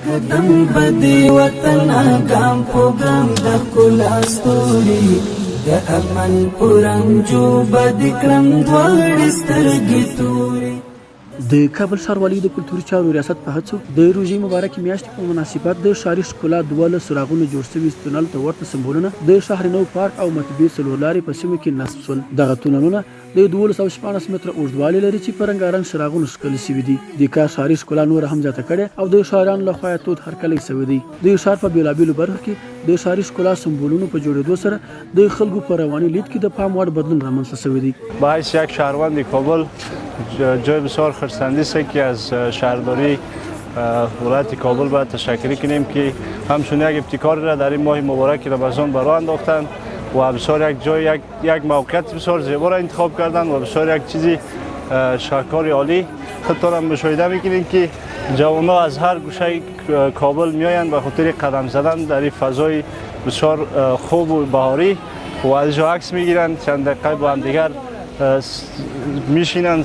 قدم بدی وطن ګام په ګام د ښکلا ستوري د امن پرنجو بد کړم دواړې سترګې تورې. د کابل ښاروالۍ د کلتوري چارو ریاست په هڅو د روژې مبارکې میاشتې په مناسبت د ښاري ښکلا 12 څراغونو جوړ شوي تونل ته ورته سمبولونه د شهر نو پارک او مطبعې څلور لارې په سیمو کې نصب شول. دغه تونلونه د 1214 متره اوږدوالی لري چې په رنګارنګ څراغونو ښکلي شوي دي. د کار ښاري ښکلا نور هم زیاته کړې او د ښاریانو لخوا تود هرکلی شوی دی. د ښار په بېلابېلو برخو کې د ښاري ښکلا سمبولونو په جوړېدو سره د خلکو په رواني لید کې د پام وړ بدلون رامنځته شوی دی. با حیث یک شهروند کابل جای بسیار خرسندی است که از شهرداری ولایت کابل باید تشکر کنیم که همچون یک ابتکار را در این ماه مبارک رمضان به راه انداختند و بسیار یک جای یک موقعیت بسیار زیبا را انتخاب کردند و بسیار یک چیزی شاهکار عالی. خودتان هم مشاهده میکنید که جوان‌ها از هر گوشه کابل میآیند به خاطر قدم زدن در این فضای بسیار خوب و بهاری و از جا عکس میگیرند، چند دقیقه با هم دیگر میشینند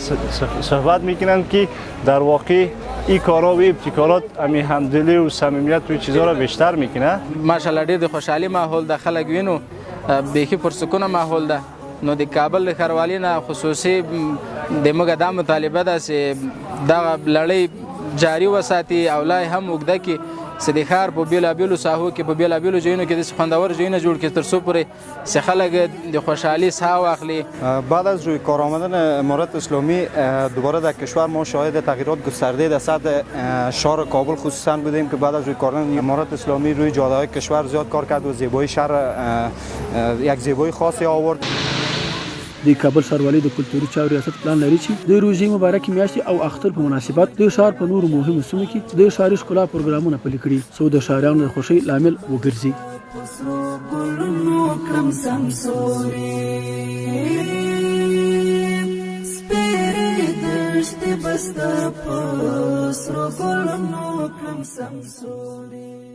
صحبت میکنند که در واقع این کارا و ابتکارات امی همدلی و صمیمیت و چیزا را بیشتر میکنه. ماشاءالله ډېر د خوشحالي ماحول د خلک وینو بیخي پرسکونه ماحول ده. نو د کابل د ښاروالۍ نه خصوصي د موږ دا مطالبه ده چې دغه لړۍ جاري وساتي او لا هم اوږده کړي چې د ښار په بېلابېلو ساحو کې په بېلابېلو ځایونو کې داسې خوندور ځایونه جوړ کړي تر څو پورې چې خلک د خوشحالي ساه واخلي. بعد از روی کار آمدن امارت اسلامی دوباره در کشور ما شاهد تغییرات گسترده در سطح شهر کابل خصوصا بودیم که بعد از روی کار آمدن امارت اسلامی روی جاده‌های کشور زیاد کار کرد و زیبایی شهر یک زیبایی خاصی آورد. د کابل ښاروالۍ د کلتوري چارو ریاست پلان لري چې د روژې مبارکې میاشتې او اختر په مناسبت د ښار په نورو مهمو سیمو کې د ښاري ښکلا پروګرامونه پلي کړي څو د ښاریانو د خوښۍ لامل وګرځي. بستا په سرو ګلونو کړم سمسوري.